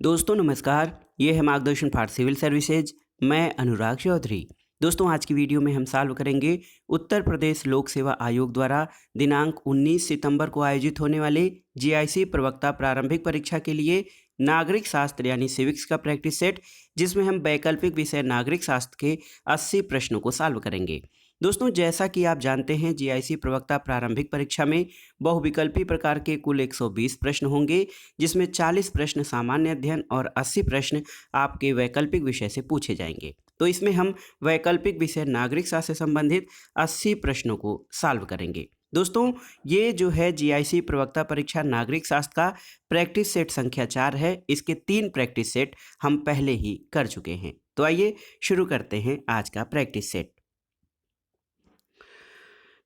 दोस्तों नमस्कार। ये है मार्गदर्शन फॉर सिविल सर्विसेज। मैं अनुराग चौधरी। दोस्तों आज की वीडियो में हम सॉल्व करेंगे उत्तर प्रदेश लोक सेवा आयोग द्वारा दिनांक 19 सितंबर को आयोजित होने वाले जीआईसी प्रवक्ता प्रारंभिक परीक्षा के लिए नागरिक शास्त्र यानी सिविक्स का प्रैक्टिस सेट, जिसमें हम वैकल्पिक विषय नागरिक शास्त्र के 80 प्रश्नों को सॉल्व करेंगे। दोस्तों जैसा कि आप जानते हैं, जीआईसी प्रवक्ता प्रारंभिक परीक्षा में बहुविकल्पी प्रकार के कुल 120 प्रश्न होंगे, जिसमें 40 प्रश्न सामान्य अध्ययन और 80 प्रश्न आपके वैकल्पिक विषय से पूछे जाएंगे। तो इसमें हम वैकल्पिक विषय नागरिक शास्त्र से संबंधित 80 प्रश्नों को सॉल्व करेंगे। दोस्तों ये जो है जीआईसी प्रवक्ता परीक्षा नागरिक शास्त्र का प्रैक्टिस सेट संख्या 4 है। इसके 3 प्रैक्टिस सेट हम पहले ही कर चुके हैं। तो आइए शुरू करते हैं आज का प्रैक्टिस सेट।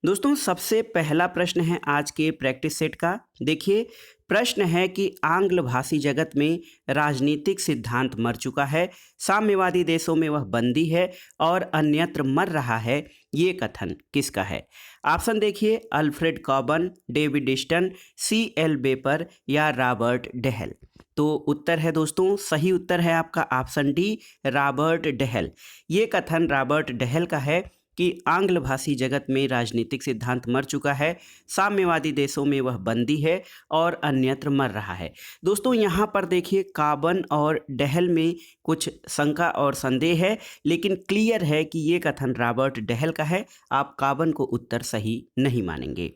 दोस्तों सबसे पहला प्रश्न है आज के प्रैक्टिस सेट का। देखिए प्रश्न है कि आंग्ल भाषी जगत में राजनीतिक सिद्धांत मर चुका है, साम्यवादी देशों में वह बंदी है और अन्यत्र मर रहा है, ये कथन किसका है? ऑप्शन देखिए, Alfred Cobban, David Easton, C.L. Wayper या रॉबर्ट डेहल। तो उत्तर है दोस्तों, सही उत्तर है आपका ऑप्शन डी, रॉबर्ट डेहल। ये कथन रॉबर्ट डेहल का है कि आंग्ल भाषी जगत में राजनीतिक सिद्धांत मर चुका है, साम्यवादी देशों में वह बंदी है और अन्यत्र मर रहा है। दोस्तों यहाँ पर देखिए काबन और डेहल में कुछ शंका और संदेह है, लेकिन क्लियर है कि ये कथन रॉबर्ट डेहल का है। आप काबन को उत्तर सही नहीं मानेंगे।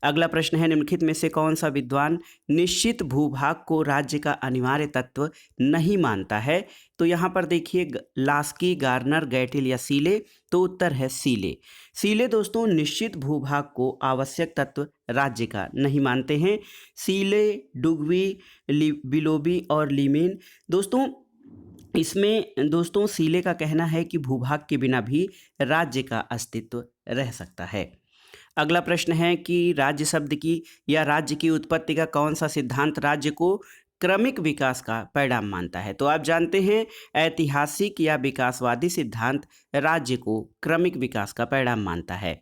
अगला प्रश्न है, निम्नलिखित में से कौन सा विद्वान निश्चित भूभाग को राज्य का अनिवार्य तत्व नहीं मानता है? तो यहाँ पर देखिए लास्की, गार्नर, गैटिल या सीले। तो उत्तर है सीले। सीले दोस्तों निश्चित भूभाग को आवश्यक तत्व राज्य का नहीं मानते हैं। सीले, डुगवी, बिलोबी और लीमेन। दोस्तों इसमें दोस्तों सीले का कहना है कि भूभाग के बिना भी राज्य का अस्तित्व रह सकता है। अगला प्रश्न है कि राज्य शब्द की या राज्य की उत्पत्ति का कौन सा सिद्धांत राज्य को क्रमिक विकास का परिणाम मानता है? तो आप जानते हैं ऐतिहासिक या विकासवादी सिद्धांत राज्य को क्रमिक विकास का परिणाम मानता है।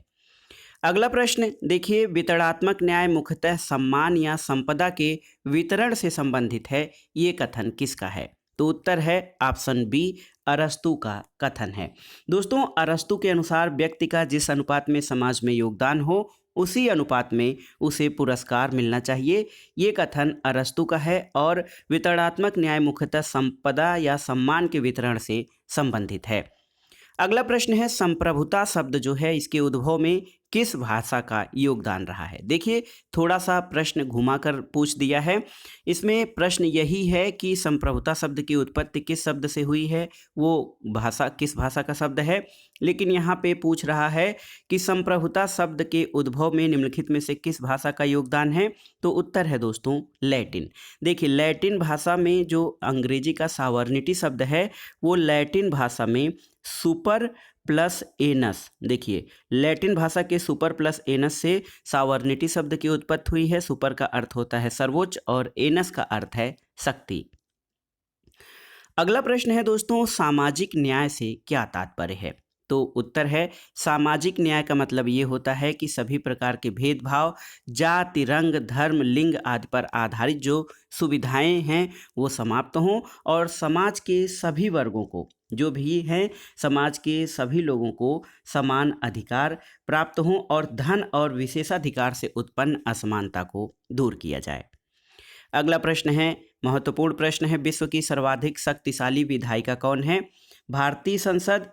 अगला प्रश्न देखिए, वितरणात्मक न्याय मुख्यतः सम्मान या संपदा के वितरण से संबंधित है, ये कथन किसका है? तो उत्तर है ऑप्शन बी, अरस्तु का कथन है। दोस्तों अरस्तु के अनुसार व्यक्ति का जिस अनुपात में समाज में योगदान हो उसी अनुपात में उसे पुरस्कार मिलना चाहिए, ये कथन अरस्तु का है और वितरणात्मक न्याय मुख्यतः संपदा या सम्मान के वितरण से संबंधित है। अगला प्रश्न है, संप्रभुता शब्द जो है इसके उद्भव में किस भाषा का योगदान रहा है? देखिए थोड़ा सा प्रश्न घुमाकर पूछ दिया है। इसमें प्रश्न यही है कि संप्रभुता शब्द की उत्पत्ति किस शब्द से हुई है, वो भाषा किस भाषा का शब्द है, लेकिन यहाँ पे पूछ रहा है कि संप्रभुता शब्द के उद्भव में निम्नलिखित में से किस भाषा का योगदान है? तो उत्तर है दोस्तों लैटिन। देखिए लैटिन भाषा में जो अंग्रेजी का सावर्निटी शब्द है वो लैटिन भाषा में सुपर प्लस एनस। देखिए लैटिन भाषा के सुपर प्लस एनस से सावर्निटी शब्द की उत्पत्ति हुई है। सुपर का अर्थ होता है सर्वोच्च और एनस का अर्थ है शक्ति। अगला प्रश्न है दोस्तों, सामाजिक न्याय से क्या तात्पर्य है? तो उत्तर है सामाजिक न्याय का मतलब ये होता है कि सभी प्रकार के भेदभाव जाति, रंग, धर्म, लिंग आदि पर आधारित जो सुविधाएं हैं वो समाप्त हों और समाज के सभी वर्गों को, जो भी हैं समाज के सभी लोगों को समान अधिकार प्राप्त हों और धन और विशेषाधिकार से उत्पन्न असमानता को दूर किया जाए। अगला प्रश्न है महत्वपूर्ण प्रश्न है, विश्व की सर्वाधिक शक्तिशाली विधायिका कौन है? भारतीय संसद,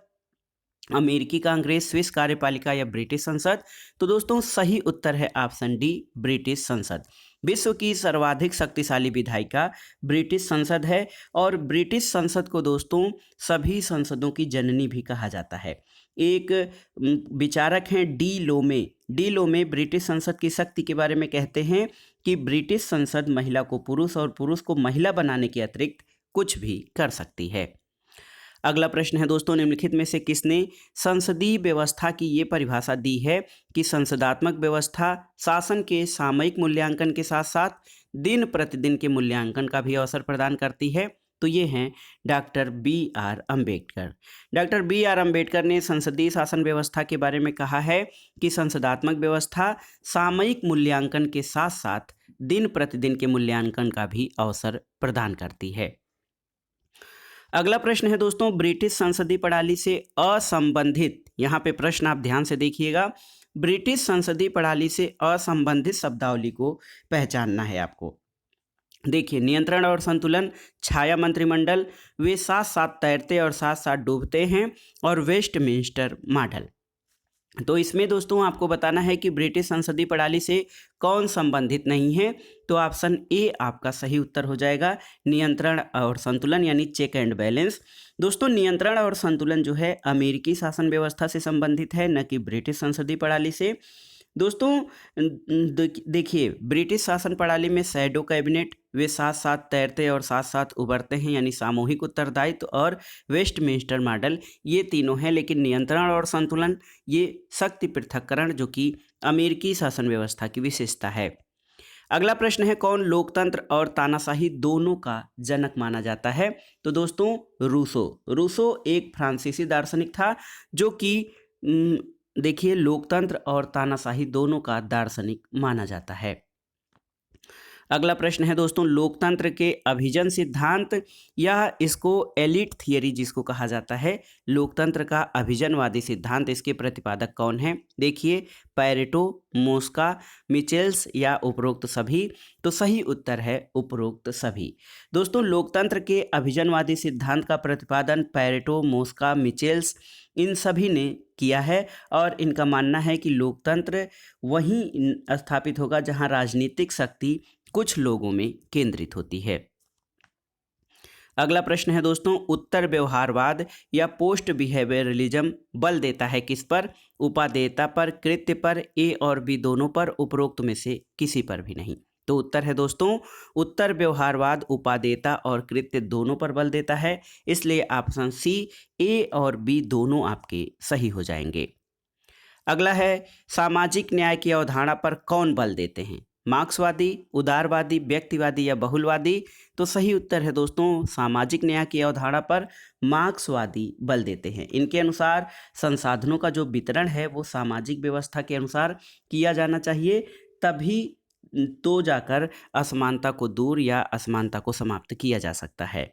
अमेरिकी कांग्रेस, स्विस कार्यपालिका या ब्रिटिश संसद? तो दोस्तों सही उत्तर है ऑप्शन डी, ब्रिटिश संसद। विश्व की सर्वाधिक शक्तिशाली विधायिका ब्रिटिश संसद है और ब्रिटिश संसद को दोस्तों सभी संसदों की जननी भी कहा जाता है। एक विचारक हैं डी लोमे। डी लोमे ब्रिटिश संसद की शक्ति के बारे में कहते हैं कि ब्रिटिश संसद महिला को पुरुष और पुरुष को महिला बनाने के अतिरिक्त कुछ भी कर सकती है। अगला प्रश्न है दोस्तों, निम्नलिखित में से किसने संसदीय व्यवस्था की ये परिभाषा दी है कि संसदात्मक व्यवस्था शासन के सामयिक मूल्यांकन के साथ साथ दिन प्रतिदिन के मूल्यांकन का भी अवसर प्रदान करती है? तो ये हैं doctor B.R. Ambedkar. Doctor B.R. Ambedkar ने संसदीय शासन व्यवस्था के बारे में कहा है कि संसदात्मक व्यवस्था सामयिक मूल्यांकन के साथ साथ दिन प्रतिदिन के मूल्यांकन का भी अवसर प्रदान करती है। अगला प्रश्न है दोस्तों, ब्रिटिश संसदीय प्रणाली से असंबंधित, यहाँ पे प्रश्न आप ध्यान से देखिएगा, ब्रिटिश संसदीय प्रणाली से असंबंधित शब्दावली को पहचानना है आपको। देखिए, नियंत्रण और संतुलन, छाया मंत्रिमंडल, वे साथ साथ तैरते और साथ साथ डूबते हैं, और वेस्टमिंस्टर मॉडल। तो इसमें दोस्तों आपको बताना है कि ब्रिटिश संसदीय प्रणाली से कौन संबंधित नहीं है। तो ऑप्शन ए आपका सही उत्तर हो जाएगा, नियंत्रण और संतुलन यानी चेक एंड बैलेंस। दोस्तों, नियंत्रण और संतुलन जो है अमेरिकी शासन व्यवस्था से संबंधित है, न कि ब्रिटिश संसदीय प्रणाली से। दोस्तों देखिए, ब्रिटिश शासन प्रणाली में शैडो कैबिनेट, वे साथ साथ तैरते और साथ साथ उभरते हैं यानी सामूहिक उत्तरदायित्व, और वेस्टमिंस्टर मॉडल, ये तीनों हैं। लेकिन नियंत्रण और संतुलन ये शक्ति पृथक्करण जो कि अमेरिकी शासन व्यवस्था की विशेषता है। अगला प्रश्न है, कौन लोकतंत्र और तानाशाही दोनों का जनक माना जाता है? तो दोस्तों रूसो एक फ्रांसीसी दार्शनिक था जो कि देखिए लोकतंत्र और तानाशाही दोनों का दार्शनिक माना जाता है। अगला प्रश्न है दोस्तों, लोकतंत्र के अभिजन सिद्धांत या इसको एलिट थियरी जिसको कहा जाता है, लोकतंत्र का अभिजनवादी सिद्धांत, इसके प्रतिपादक कौन है? देखिए, पैरेटो, मोस्का, मिचेल्स या उपरोक्त सभी। तो सही उत्तर है उपरोक्त सभी। दोस्तों, लोकतंत्र के अभिजनवादी सिद्धांत का प्रतिपादन पैरेटो, मोस्का, मिचेल्स इन सभी ने किया है, और इनका मानना है कि लोकतंत्र वहीं स्थापित होगा जहां राजनीतिक शक्ति कुछ लोगों में केंद्रित होती है। अगला प्रश्न है दोस्तों, उत्तर व्यवहारवाद या पोस्ट बिहेवियरलिज्म बल देता है किस पर? उपादेयता पर, कृत्य पर, ए और बी दोनों पर, उपरोक्त में से किसी पर भी नहीं। तो उत्तर है दोस्तों, उत्तर व्यवहारवाद उपादेयता और कृत्य दोनों पर बल देता है, इसलिए ऑप्शन सी, ए और बी दोनों आपके सही हो जाएंगे। अगला है, सामाजिक न्याय की अवधारणा पर कौन बल देते हैं? मार्क्सवादी, उदारवादी, व्यक्तिवादी या बहुलवादी? तो सही उत्तर है दोस्तों, सामाजिक न्याय की अवधारणा पर मार्क्सवादी बल देते हैं। इनके अनुसार संसाधनों का जो वितरण है वो सामाजिक व्यवस्था के अनुसार किया जाना चाहिए, तभी तो जाकर असमानता को दूर या असमानता को समाप्त किया जा सकता है।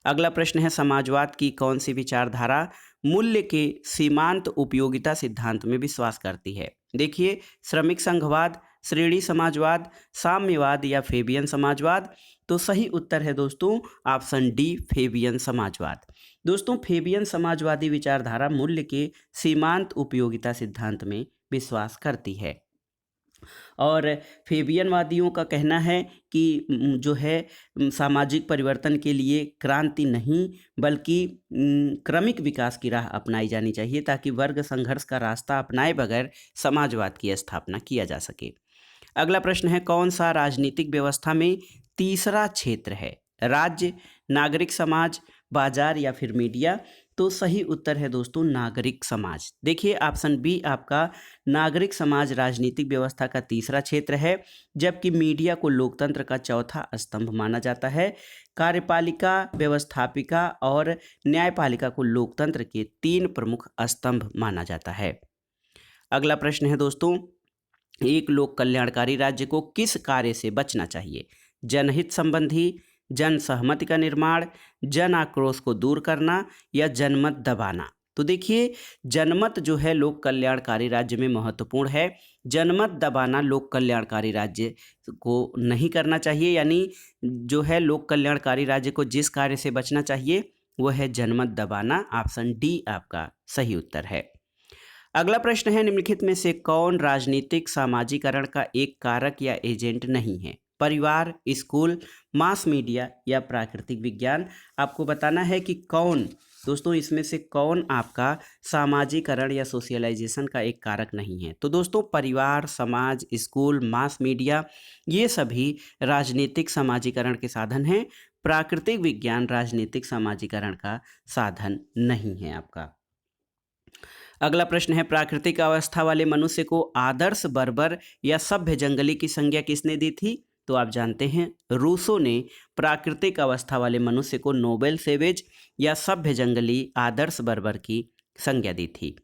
अगला प्रश्न है, समाजवाद की कौन सी विचारधारा मूल्य के सीमांत उपयोगिता सिद्धांत में विश्वास करती है? देखिए, श्रमिक संघवाद, श्रेणी समाजवाद, साम्यवाद या फेबियन समाजवाद? तो सही उत्तर है दोस्तों ऑप्शन डी, फेबियन समाजवाद। दोस्तों, फेबियन समाजवादी विचारधारा मूल्य के सीमांत उपयोगिता सिद्धांत में विश्वास करती है, और फेबियनवादियों का कहना है कि जो है सामाजिक परिवर्तन के लिए क्रांति नहीं बल्कि क्रमिक विकास की राह अपनाई जानी चाहिए, ताकि वर्ग संघर्ष का रास्ता अपनाए बगैर समाजवाद की स्थापना किया जा सके। अगला प्रश्न है, कौन सा राजनीतिक व्यवस्था में तीसरा क्षेत्र है? राज्य, नागरिक समाज, बाजार या फिर मीडिया? तो सही उत्तर है दोस्तों नागरिक समाज। देखिए, ऑप्शन बी आपका नागरिक समाज राजनीतिक व्यवस्था का तीसरा क्षेत्र है, जबकि मीडिया को लोकतंत्र का चौथा स्तंभ माना जाता है। कार्यपालिका, व्यवस्थापिका और न्यायपालिका को लोकतंत्र के 3 प्रमुख स्तंभ माना जाता है। अगला प्रश्न है दोस्तों, एक लोक कल्याणकारी राज्य को किस कार्य से बचना चाहिए? जनहित संबंधी, जन सहमति का निर्माण, जन आक्रोश को दूर करना या जनमत दबाना? तो देखिए, जनमत जो है लोक कल्याणकारी राज्य में महत्वपूर्ण है। जनमत दबाना लोक कल्याणकारी राज्य को नहीं करना चाहिए, यानी जो है लोक कल्याणकारी राज्य को जिस कार्य से बचना चाहिए वो है जनमत दबाना। ऑप्शन डी आपका सही उत्तर है। अगला प्रश्न है, निम्नलिखित में से कौन राजनीतिक सामाजिकरण का एक कारक या एजेंट नहीं है? परिवार, स्कूल, मास मीडिया या प्राकृतिक विज्ञान? आपको बताना है कि कौन दोस्तों इसमें से कौन आपका सामाजिकरण या सोशलाइजेशन का एक कारक नहीं है। तो दोस्तों परिवार, समाज, स्कूल, मास मीडिया ये सभी राजनीतिक सामाजिकरण के साधन हैं। प्राकृतिक विज्ञान राजनीतिक सामाजिकरण का साधन नहीं है आपका। अगला प्रश्न है, प्राकृतिक अवस्था वाले मनुष्य को आदर्श बर्बर या सभ्य जंगली की संज्ञा किसने दी थी? तो आप जानते हैं रूसो ने प्राकृतिक अवस्था वाले मनुष्य को नोबेल सेवेज या सभ्य जंगली आदर्श बर्बर की संज्ञा दी थी।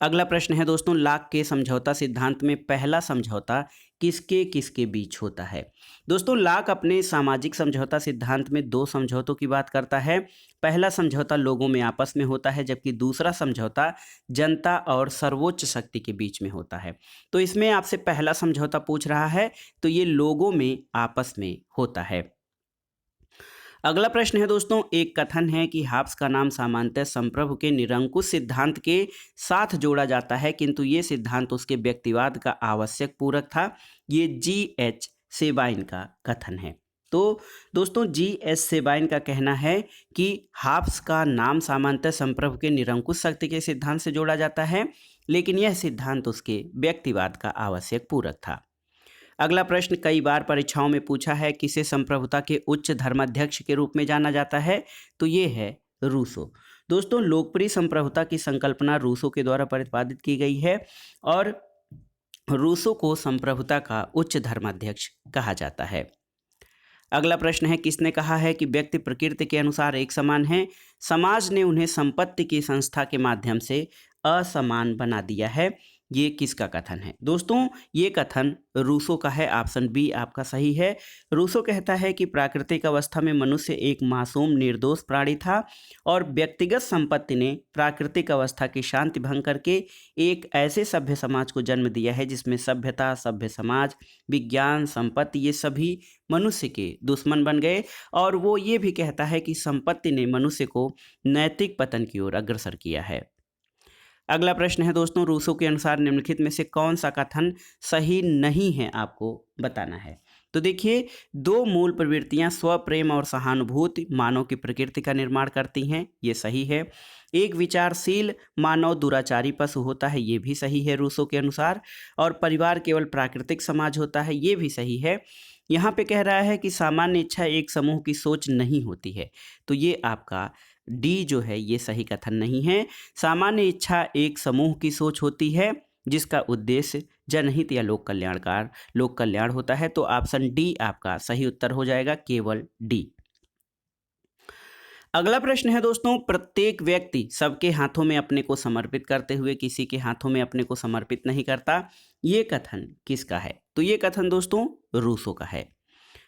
अगला प्रश्न है दोस्तों, लाक के समझौता सिद्धांत में पहला समझौता किसके किसके बीच होता है। दोस्तों, लाक अपने सामाजिक समझौता सिद्धांत में दो समझौतों की बात करता है। पहला समझौता लोगों में आपस में होता है, जबकि दूसरा समझौता जनता और सर्वोच्च शक्ति के बीच में होता है। तो इसमें आपसे पहला समझौता पूछ रहा है, तो ये लोगों में आपस में होता है। अगला प्रश्न है दोस्तों, एक कथन है कि हाब्स का नाम सामान्यतः संप्रभु के निरंकुश सिद्धांत के साथ जोड़ा जाता है, किंतु ये सिद्धांत उसके व्यक्तिवाद का आवश्यक पूरक था। ये जी.एच. सेबाइन का कथन है। तो दोस्तों, जी.एच. सेबाइन का कहना है कि हाब्स का नाम सामान्यतः संप्रभु के निरंकुश शक्ति के सिद्धांत से जोड़ा जाता है, लेकिन यह सिद्धांत उसके व्यक्तिवाद का आवश्यक पूरक था। अगला प्रश्न कई बार परीक्षाओं में पूछा है, किसे संप्रभुता के उच्च धर्माध्यक्ष के रूप में जाना जाता है, तो ये है रूसो। दोस्तों, लोकप्रिय संप्रभुता की संकल्पना रूसो के द्वारा प्रतिपादित की गई है और रूसो को संप्रभुता का उच्च धर्माध्यक्ष कहा जाता है। अगला प्रश्न है, किसने कहा है कि व्यक्ति प्रकृति के अनुसार एक समान है, समाज ने उन्हें संपत्ति की संस्था के माध्यम से असमान बना दिया है। ये किसका कथन है। दोस्तों, ये कथन रूसो का है। ऑप्शन बी आपका सही है। रूसो कहता है कि प्राकृतिक अवस्था में मनुष्य एक मासूम निर्दोष प्राणी था और व्यक्तिगत संपत्ति ने प्राकृतिक अवस्था की शांति भंग करके एक ऐसे सभ्य समाज को जन्म दिया है जिसमें सभ्यता, सभ्य समाज, विज्ञान, संपत्ति ये सभी मनुष्य के दुश्मन बन गए। और वो ये भी कहता है कि संपत्ति ने मनुष्य को नैतिक पतन की ओर अग्रसर किया है। अगला प्रश्न है दोस्तों, रूसो के अनुसार निम्नलिखित में से कौन सा कथन सही नहीं है, आपको बताना है। तो देखिए, दो मूल प्रवृत्तियां स्व प्रेम और सहानुभूति मानव की प्रकृति का निर्माण करती हैं, ये सही है। एक विचारशील मानव दुराचारी पशु होता है, ये भी सही है रूसो के अनुसार। और परिवार केवल प्राकृतिक समाज होता है, ये भी सही है। यहाँ पे कह रहा है कि सामान्य इच्छा एक समूह की सोच नहीं होती है, तो ये आपका डी जो है ये सही कथन नहीं है। सामान्य इच्छा एक समूह की सोच होती है जिसका उद्देश्य जनहित या लोक कल्याण होता है। तो ऑप्शन डी आपका सही उत्तर हो जाएगा, केवल डी। अगला प्रश्न है दोस्तों, प्रत्येक व्यक्ति सबके हाथों में अपने को समर्पित करते हुए किसी के हाथों में अपने को समर्पित नहीं करता, ये कथन किसका है। तो ये कथन दोस्तों रूसो का है।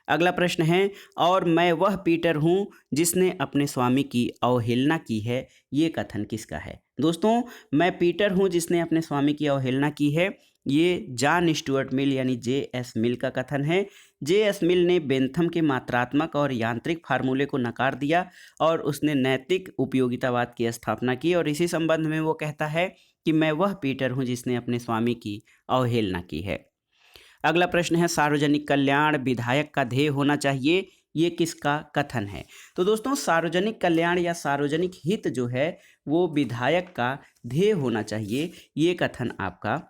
अगला प्रश्न है, और मैं वह पीटर हूँ जिसने अपने स्वामी की अवहेलना की है, ये कथन किसका है। दोस्तों, मैं पीटर हूँ जिसने अपने स्वामी की अवहेलना की है, ये जॉन स्टुअर्ट मिल यानी जे.एस. मिल का कथन है। जे.एस. मिल ने बेंथम के मात्रात्मक और यांत्रिक फार्मूले को नकार दिया और उसने नैतिक उपयोगितावाद की स्थापना की। और इसी संबंध में वो कहता है कि मैं वह पीटर हूँ जिसने अपने स्वामी की अवहेलना की है। अगला प्रश्न है, सार्वजनिक कल्याण विधायक का ध्येय होना चाहिए, ये किसका कथन है। तो दोस्तों, सार्वजनिक कल्याण या सार्वजनिक हित जो है वो विधायक का ध्येय होना चाहिए, ये कथन आपका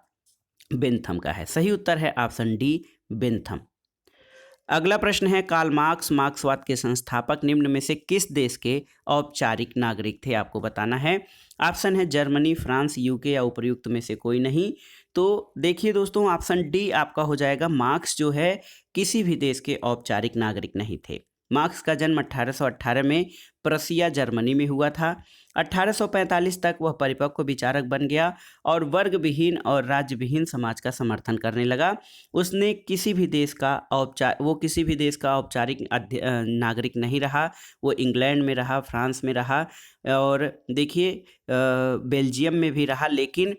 बेंथम का है। सही उत्तर है ऑप्शन डी, बेंथम। अगला प्रश्न है, कार्ल मार्क्स मार्क्सवाद के संस्थापक निम्न में से किस देश के औपचारिक नागरिक थे, आपको बताना है। ऑप्शन है जर्मनी, फ्रांस, यूके या उपर्युक्त में से कोई नहीं। तो देखिए दोस्तों, ऑप्शन डी आपका हो जाएगा। मार्क्स जो है किसी भी देश के औपचारिक नागरिक नहीं थे। मार्क्स का जन्म 1818 में प्रसिया जर्मनी में हुआ था। 1845 तक वह परिपक्व विचारक बन गया और वर्ग विहीन और राज्य विहीन समाज का समर्थन करने लगा। उसने किसी भी देश का औपचारिक नागरिक नहीं रहा। वो इंग्लैंड में रहा, फ्रांस में रहा और देखिए बेल्जियम में भी रहा, लेकिन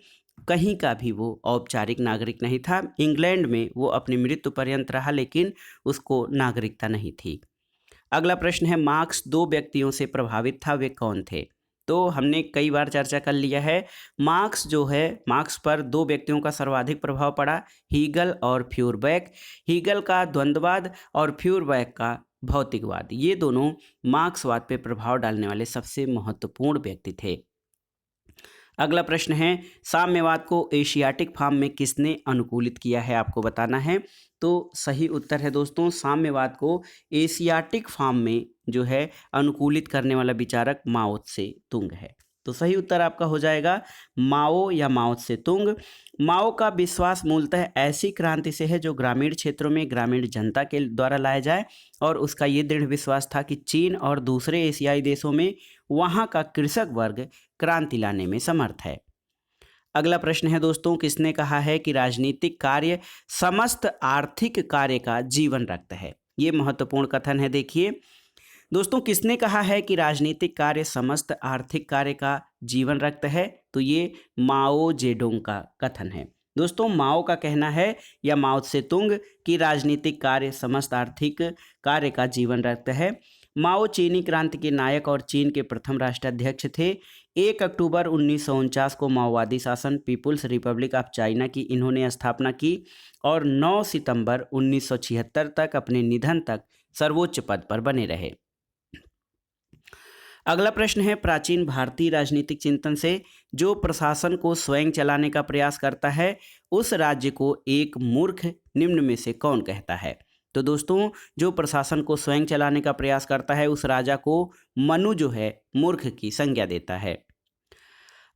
कहीं का भी वो औपचारिक नागरिक नहीं था। इंग्लैंड में वो अपनी मृत्यु पर्यंत रहा, लेकिन उसको नागरिकता नहीं थी। अगला प्रश्न है, मार्क्स दो व्यक्तियों से प्रभावित था, वे कौन थे। तो हमने कई बार चर्चा कर लिया है। मार्क्स पर दो व्यक्तियों का सर्वाधिक प्रभाव पड़ा, हीगल और फ्यूरबैक। हीगल का द्वंद्ववाद और फ्यूरबैक का भौतिकवाद, ये दोनों मार्क्सवाद पे प्रभाव डालने वाले सबसे महत्वपूर्ण व्यक्ति थे। अगला प्रश्न है, साम्यवाद को एशियाटिक फॉर्म में किसने अनुकूलित किया है, आपको बताना है। तो सही उत्तर है दोस्तों, साम्यवाद को एशियाटिक फॉर्म में जो है अनुकूलित करने वाला विचारक माओ त्से तुंग है। तो सही उत्तर आपका हो जाएगा माओ या माओ त्से तुंग। माओ का विश्वास मूलतः ऐसी क्रांति से है जो ग्रामीण क्षेत्रों में ग्रामीण जनता के द्वारा लाया जाए, और उसका ये दृढ़ विश्वास था कि चीन और दूसरे एशियाई देशों में वहाँ का कृषक वर्ग क्रांति लाने में समर्थ है। अगला प्रश्न है दोस्तों, किसने कहा है कि राजनीतिक कार्य समस्त आर्थिक कार्य का जीवन रखता है? ये महत्वपूर्ण कथन है। देखिए दोस्तों, किसने कहा है कि राजनीतिक कार्य समस्त आर्थिक कार्य का जीवन रखता है? तो ये माओ जेडोंग का कथन है। दोस्तों, माओ का कहना है या माओ त्से-तुंग कि राजनीतिक कार्य समस्त आर्थिक कार्य का जीवन रखता है। माओ चीनी क्रांति के नायक और चीन के प्रथम राष्ट्राध्यक्ष थे। 1 अक्टूबर 1949 को माओवादी शासन पीपुल्स रिपब्लिक ऑफ चाइना की इन्होंने स्थापना की और 9 सितंबर 1976 तक अपने निधन तक सर्वोच्च पद पर बने रहे। अगला प्रश्न है, प्राचीन भारतीय राजनीतिक चिंतन से जो प्रशासन को स्वयं चलाने का प्रयास करता है उस राज्य को एक मूर्ख निम्न में से कौन कहता है? तो दोस्तों, जो प्रशासन को स्वयं चलाने का प्रयास करता है उस राजा को मनु जो है मूर्ख की संज्ञा देता है।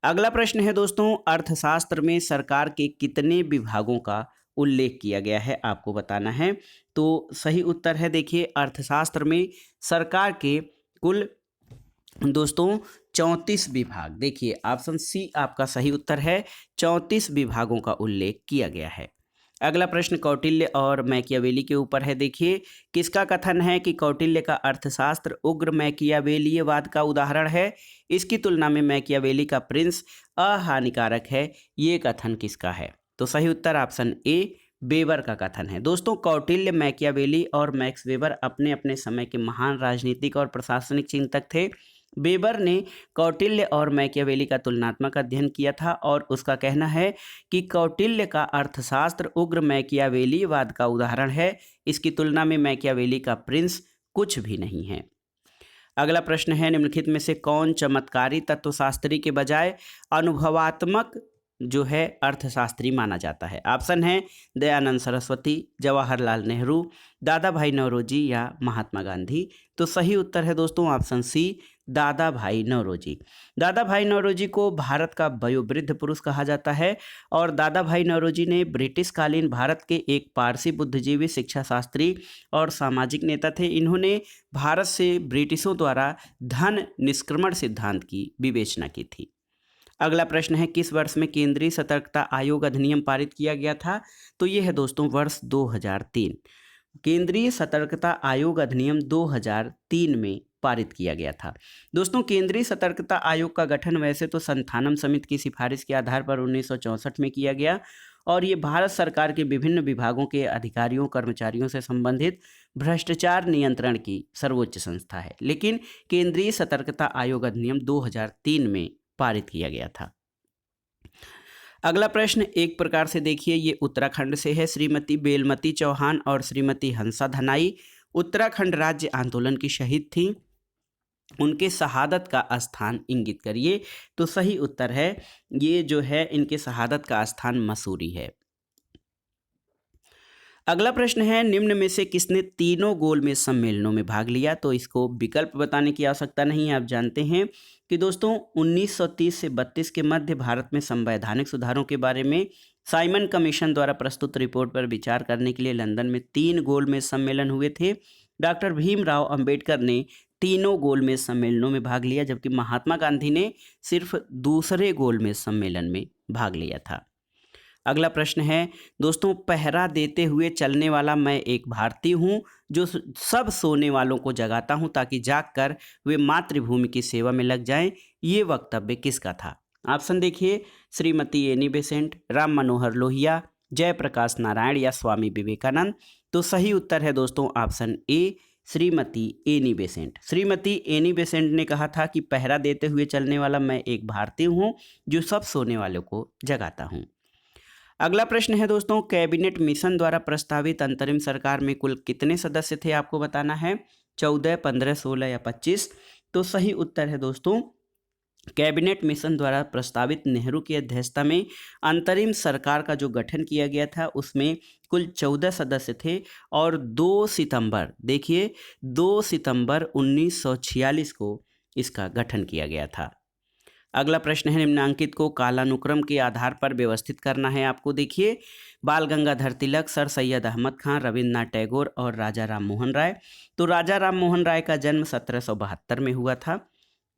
अगला प्रश्न है दोस्तों, अर्थशास्त्र में सरकार के कितने विभागों का उल्लेख किया गया है? आपको बताना है। तो सही उत्तर है, देखिए अर्थशास्त्र में सरकार के कुल दोस्तों 34 विभाग, देखिए ऑप्शन सी आपका सही उत्तर है, 34 विभागों का उल्लेख किया गया है। अगला प्रश्न कौटिल्य और मैकियावेली के ऊपर है। देखिए किसका कथन है कि कौटिल्य का अर्थशास्त्र उग्र मैकियावेलीवाद का उदाहरण है, इसकी तुलना में मैकियावेली का प्रिंस अहानिकारक है। ये कथन किसका है? तो सही उत्तर ऑप्शन ए वेबर का कथन है। दोस्तों, कौटिल्य, मैकियावेली और मैक्स वेबर अपने अपने समय के महान राजनीतिक और प्रशासनिक चिंतक थे। वेबर ने कौटिल्य और मैकियावेली का तुलनात्मक अध्ययन किया था और उसका कहना है कि कौटिल्य का अर्थशास्त्र उग्र मैकियावेलीवाद का उदाहरण है, इसकी तुलना में मैकियावेली का प्रिंस कुछ भी नहीं है। अगला प्रश्न है, निम्नलिखित में से कौन चमत्कारी तत्वशास्त्री के बजाय अनुभवात्मक जो है अर्थशास्त्री माना जाता है? ऑप्शन है दयानंद सरस्वती, जवाहरलाल नेहरू, दादा भाई नौरोजी या महात्मा गांधी। तो सही उत्तर है दोस्तों ऑप्शन सी दादा भाई नौरोजी। दादा भाई नौरोजी को भारत का वयोवृद्ध पुरुष कहा जाता है और दादा भाई नौरोजी ने ब्रिटिश कालीन भारत के एक पारसी बुद्धिजीवी, शिक्षा शास्त्री और सामाजिक नेता थे। इन्होंने भारत से ब्रिटिशों द्वारा धन निष्क्रमण सिद्धांत की विवेचना की थी। अगला प्रश्न है, किस वर्ष में केंद्रीय सतर्कता आयोग अधिनियम पारित किया गया था? तो ये है दोस्तों वर्ष 2003। केंद्रीय सतर्कता आयोग अधिनियम 2003 में पारित किया गया था। दोस्तों, केंद्रीय सतर्कता आयोग का गठन वैसे तो संथानम समिति की सिफारिश के आधार पर 1964 में किया गया और ये भारत सरकार के विभिन्न विभागों के अधिकारियों कर्मचारियों से संबंधित भ्रष्टाचार नियंत्रण की सर्वोच्च संस्था है। लेकिन केंद्रीय सतर्कता आयोग अधिनियम 2003 में पारित किया गया था। अगला प्रश्न एक प्रकार से देखिए ये उत्तराखंड से है। श्रीमती बेलमती चौहान और श्रीमती हंसा धनाई उत्तराखंड राज्य आंदोलन की शहीद थी, उनके शहादत का स्थान इंगित करिए। तो सही उत्तर है ये जो है इनके शहादत का स्थान मसूरी है। अगला प्रश्न है, निम्न में से किसने तीनों गोलमेज सम्मेलनों में भाग लिया? तो इसको विकल्प बताने की आवश्यकता नहीं है, आप जानते हैं कि दोस्तों 1930 से 32 के मध्य भारत में संवैधानिक सुधारों के बारे में साइमन कमीशन द्वारा प्रस्तुत रिपोर्ट पर विचार करने के लिए लंदन में 3 गोलमेज सम्मेलन हुए थे। डॉक्टर भीमराव अंबेडकर ने तीनों गोलमेज सम्मेलनों में भाग लिया, जबकि महात्मा गांधी ने सिर्फ दूसरे गोलमेज सम्मेलन में भाग लिया था। अगला प्रश्न है दोस्तों, पहरा देते हुए चलने वाला मैं एक भारतीय हूँ जो सब सोने वालों को जगाता हूँ ताकि जागकर वे मातृभूमि की सेवा में लग जाएं, ये वक्तव्य किसका था? ऑप्शन देखिए श्रीमती एनी बेसेंट, राम मनोहर लोहिया, जयप्रकाश नारायण या स्वामी विवेकानंद। तो सही उत्तर है दोस्तों option A Shrimati Annie Besant. Shrimati Annie Besant ने कहा था कि पहरा देते हुए चलने वाला मैं एक भारतीय हूँ जो सब सोने वालों को जगाता हूँ। अगला प्रश्न है दोस्तों, कैबिनेट मिशन द्वारा प्रस्तावित अंतरिम सरकार में कुल कितने सदस्य थे? आपको बताना है 14, 15, 16 या 25। तो सही उत्तर है दोस्तों कैबिनेट मिशन द्वारा प्रस्तावित नेहरू की अध्यक्षता में अंतरिम सरकार का जो गठन किया गया था उसमें कुल 14 सदस्य थे और 2 सितंबर देखिए 2 सितंबर 1946 को इसका गठन किया गया था। अगला प्रश्न है, निम्नांकित को कालानुक्रम के आधार पर व्यवस्थित करना है आपको। देखिए बाल गंगाधर तिलक, सर सैयद अहमद खान, रविन्द्रनाथ टैगोर और राजा राम मोहन राय। तो राजा राम मोहन राय का जन्म 1772 में हुआ था।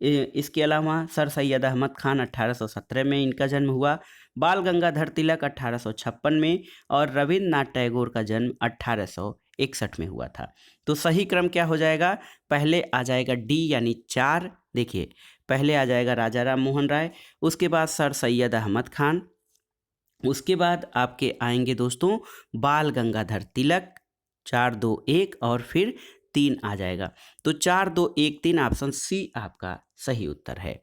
इसके अलावा सर सैयद अहमद खान 1817 में इनका जन्म हुआ, बाल गंगाधर तिलक 1856 में और रविन्द्रनाथ टैगोर का जन्म 1861 में हुआ था। तो सही क्रम क्या हो जाएगा, पहले आ जाएगा डी यानी 4। देखिए पहले आ जाएगा राजा राम मोहन राय, उसके बाद सर सैयद अहमद खान, उसके बाद आपके आएंगे दोस्तों बाल गंगाधर तिलक, 4 2 1 और फिर 3 आ जाएगा। तो 4 2 1 3 ऑप्शन सी आपका सही उत्तर है।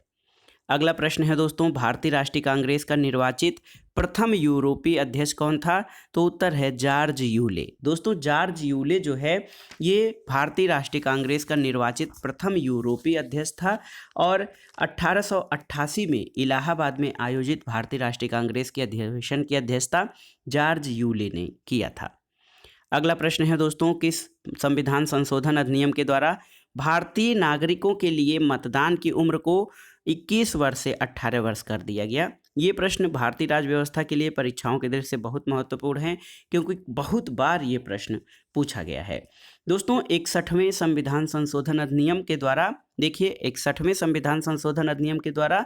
अगला प्रश्न है दोस्तों, भारतीय राष्ट्रीय कांग्रेस का निर्वाचित प्रथम यूरोपीय अध्यक्ष कौन था? तो उत्तर है जॉर्ज यूले। दोस्तों जॉर्ज यूले जो है ये भारतीय राष्ट्रीय कांग्रेस का निर्वाचित प्रथम यूरोपीय अध्यक्ष था और 1888 में इलाहाबाद में आयोजित भारतीय राष्ट्रीय कांग्रेस के अधिवेशन की अध्यक्षता जॉर्ज यूले ने किया था। अगला प्रश्न है दोस्तों, किस संविधान संशोधन अधिनियम के द्वारा भारतीय नागरिकों के लिए मतदान की उम्र को 21 वर्ष से 18 वर्ष कर दिया गया? ये प्रश्न भारतीय राज्य व्यवस्था के लिए परीक्षाओं के दृष्टि से बहुत महत्वपूर्ण है क्योंकि बहुत बार ये प्रश्न पूछा गया है। दोस्तों 61वें संविधान संशोधन अधिनियम के द्वारा, देखिए 61वें संविधान संशोधन अधिनियम के द्वारा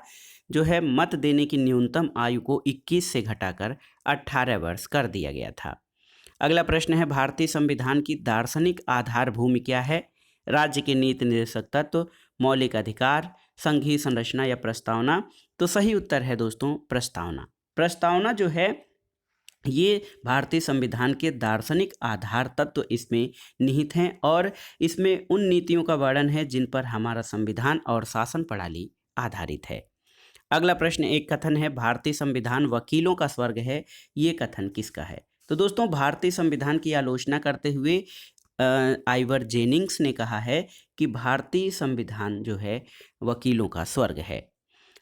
जो है मत देने की न्यूनतम आयु को 21 से घटाकर 18 वर्ष कर दिया गया था। अगला प्रश्न है, भारतीय संविधान की दार्शनिक आधार भूमि क्या है? राज्य के नीति निर्देशक तत्व, मौलिक अधिकार, संघीय संरचना या प्रस्तावना? तो सही उत्तर है दोस्तों प्रस्तावना। प्रस्तावना जो है ये भारतीय संविधान के दार्शनिक आधार तत्व इसमें निहित हैं और इसमें उन नीतियों का वर्णन है जिन पर हमारा संविधान और शासन प्रणाली आधारित है। अगला प्रश्न एक कथन है, भारतीय संविधान वकीलों का स्वर्ग है, ये कथन किसका है? तो दोस्तों भारतीय संविधान की आलोचना करते हुए आइवर जेनिंग्स ने कहा है कि भारतीय संविधान जो है वकीलों का स्वर्ग है।